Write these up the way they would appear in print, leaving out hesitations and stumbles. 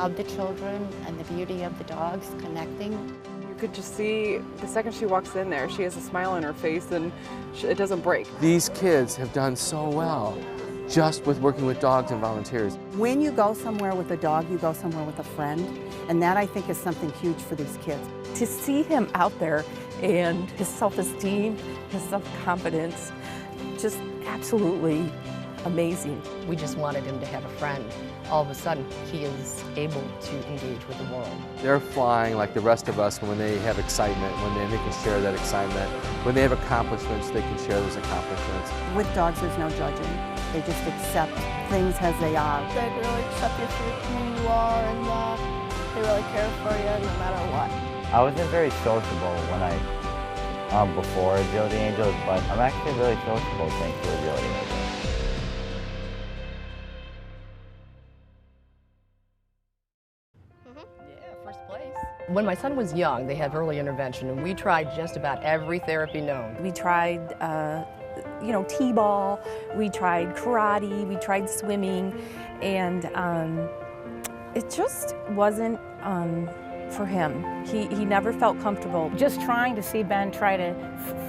of the children and the beauty of the dogs connecting. You could just see the second she walks in there, she has a smile on her face and it doesn't break. These kids have done so well just with working with dogs and volunteers. When you go somewhere with a dog, you go somewhere with a friend, and that I think is something huge for these kids. To see him out there and his self-esteem, his self-confidence, just absolutely amazing. We just wanted him to have a friend. All of a sudden, he is able to engage with the world. They're flying like the rest of us when they have excitement, when they can share that excitement. When they have accomplishments, they can share those accomplishments. With dogs, there's no judging. They just accept things as they are. They really accept you for who you are, and they really care for you no matter what. I wasn't very sociable when before Agility Angels, but I'm actually really sociable thanks to Agility Angels. When my son was young, they had early intervention, and we tried just about every therapy known. We tried, t-ball, we tried karate, we tried swimming, and it just wasn't for him. He never felt comfortable. Just trying to see Ben try to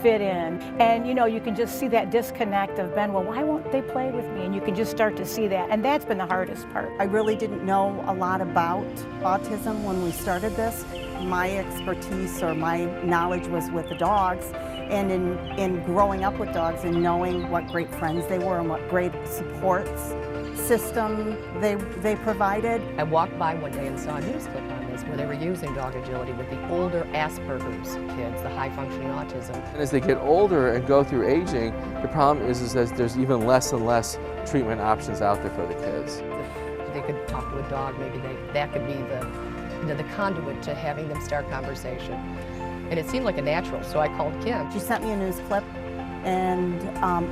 fit in. And you can just see that disconnect of Ben, well, why won't they play with me? And you can just start to see that. And that's been the hardest part. I really didn't know a lot about autism when we started this. My expertise or my knowledge was with the dogs. And in growing up with dogs and knowing what great friends they were and what great supports system they provided. I walked by one day and saw a news clip on this where they were using dog agility with the older Asperger's kids, the high-functioning autism. And as they get older and go through aging, the problem is that there's even less and less treatment options out there for the kids. If they could talk to a dog, maybe that could be the conduit to having them start conversation. And it seemed like a natural, so I called Kim. She sent me a news clip, and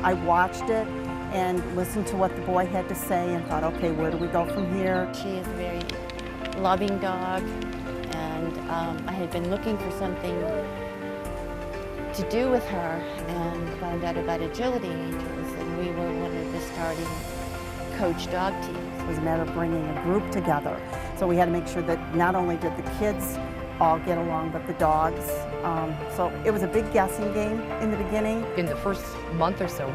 I watched it and listened to what the boy had to say and thought, okay, where do we go from here? She is a very loving dog, and I had been looking for something to do with her and found out about Agility Angels, and we were one of the starting coach dog teams. It was a matter of bringing a group together. So we had to make sure that not only did the kids all get along, but the dogs. So it was a big guessing game in the beginning. In the first month or so,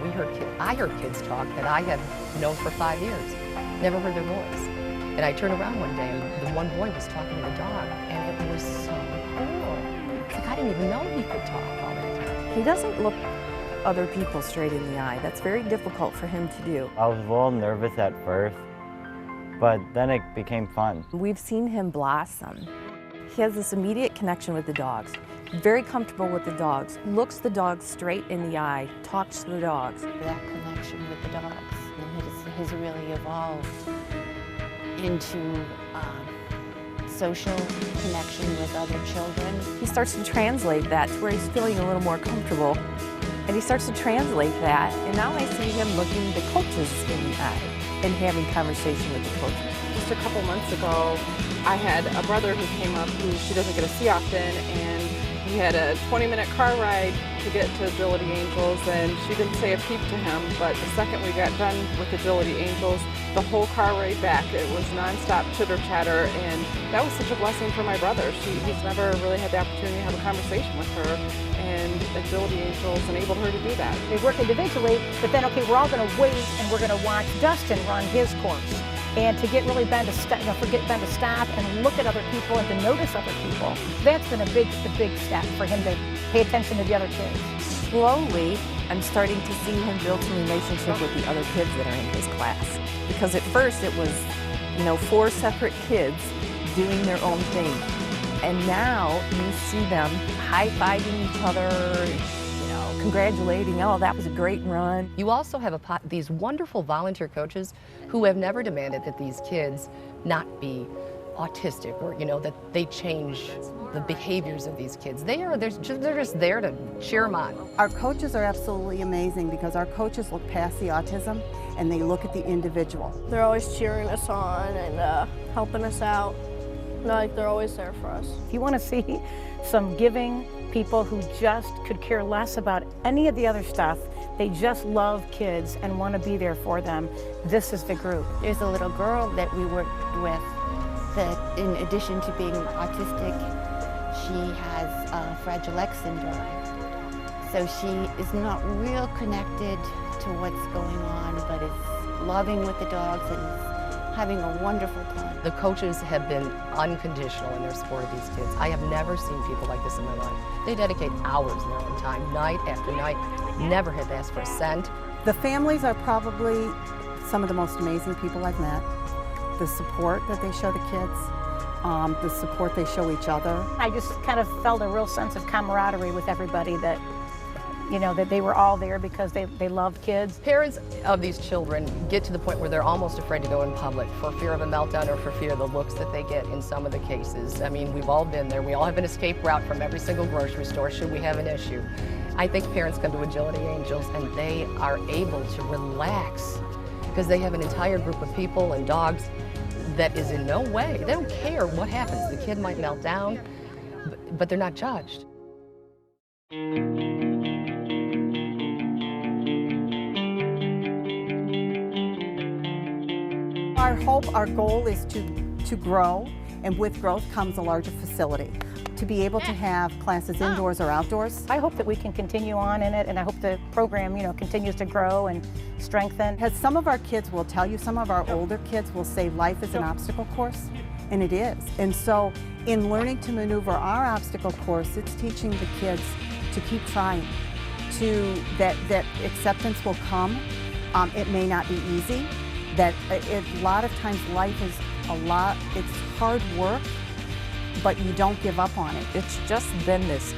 I heard kids talk that I had known for 5 years, never heard their voice. And I turned around one day and the one boy was talking to the dog, and it was so cool. It's like I didn't even know he could talk all that time. He doesn't look other people straight in the eye. That's very difficult for him to do. I was a little nervous at first, but then it became fun. We've seen him blossom. He has this immediate connection with the dogs, very comfortable with the dogs, looks the dogs straight in the eye, talks to the dogs. That connection with the dogs has really evolved into social connection with other children. He starts to translate that to where he's feeling a little more comfortable, and he starts to translate that, and now I see him looking the coaches in the eye and having conversation with the coaches. Just a couple months ago, I had a brother who came up who she doesn't get to see often, and he had a 20-minute car ride to get to Agility Angels, and she didn't say a peep to him, but the second we got done with Agility Angels, the whole car ride back, it was nonstop chitter-chatter, and that was such a blessing for my brother. He's never really had the opportunity to have a conversation with her, and Agility Angels enabled her to do that. They work individually, but then, okay, we're all going to wait and we're going to watch Dustin run his course. And to get really Ben to get Ben to stop and look at other people and to notice other people. That's been a big step for him to pay attention to the other kids. Slowly, I'm starting to see him build some relationship with the other kids that are in his class. Because at first it was, 4 separate kids doing their own thing. And now you see them high-fiving each other, congratulating, oh, that was a great run. You also have these wonderful volunteer coaches who have never demanded that these kids not be autistic or, that they change the behaviors of these kids. They're just there to cheer them on. Our coaches are absolutely amazing because our coaches look past the autism and they look at the individual. They're always cheering us on and helping us out. They're always there for us. If you want to see some giving people who just could care less about any of the other stuff, they just love kids and want to be there for them, this is the group. There's a little girl that we worked with that in addition to being autistic, she has Fragile X syndrome. So she is not real connected to what's going on, but is loving with the dogs and is having a wonderful time. The coaches have been unconditional in their support of these kids. I have never seen people like this in my life. They dedicate hours of their own time, night after night, never have asked for a cent. The families are probably some of the most amazing people I've met. The support that they show the kids, the support they show each other. I just kind of felt a real sense of camaraderie with everybody, that, you know, that they were all there because they loved kids. Parents of these children get to the point where they're almost afraid to go in public for fear of a meltdown or for fear of the looks that they get in some of the cases. I mean, we've all been there. We all have an escape route from every single grocery store should we have an issue. I think parents come to Agility Angels and they are able to relax because they have an entire group of people and dogs that is in no way, they don't care what happens. The kid might melt down, but they're not judged. Our hope, our goal is to grow, and with growth comes a larger facility. To be able to have classes indoors or outdoors. I hope that we can continue on in it, and I hope the program, you know, continues to grow and strengthen. As some of our kids will tell you, some of our older kids will say life is an obstacle course, and it is. And so in learning to maneuver our obstacle course, it's teaching the kids to keep trying, that acceptance will come. It may not be easy, that a lot of times life is it's hard work, but you don't give up on it. It's just been this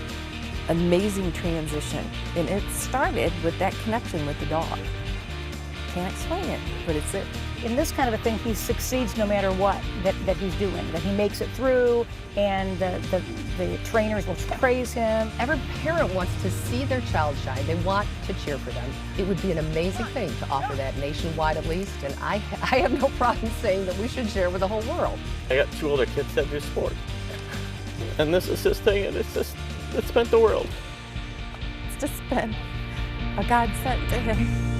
amazing transition, and it started with that connection with the dog. Can't explain it, but it's it. In this kind of a thing, he succeeds no matter what that he's doing, that he makes it through, and the trainers will praise him. Every parent wants to see their child shine. They want to cheer for them. It would be an amazing thing to offer that nationwide at least, and I have no problem saying that we should share with the whole world. I got 2 older kids that do sport. And this is his thing, and it's meant the world. It's just been a godsend to him.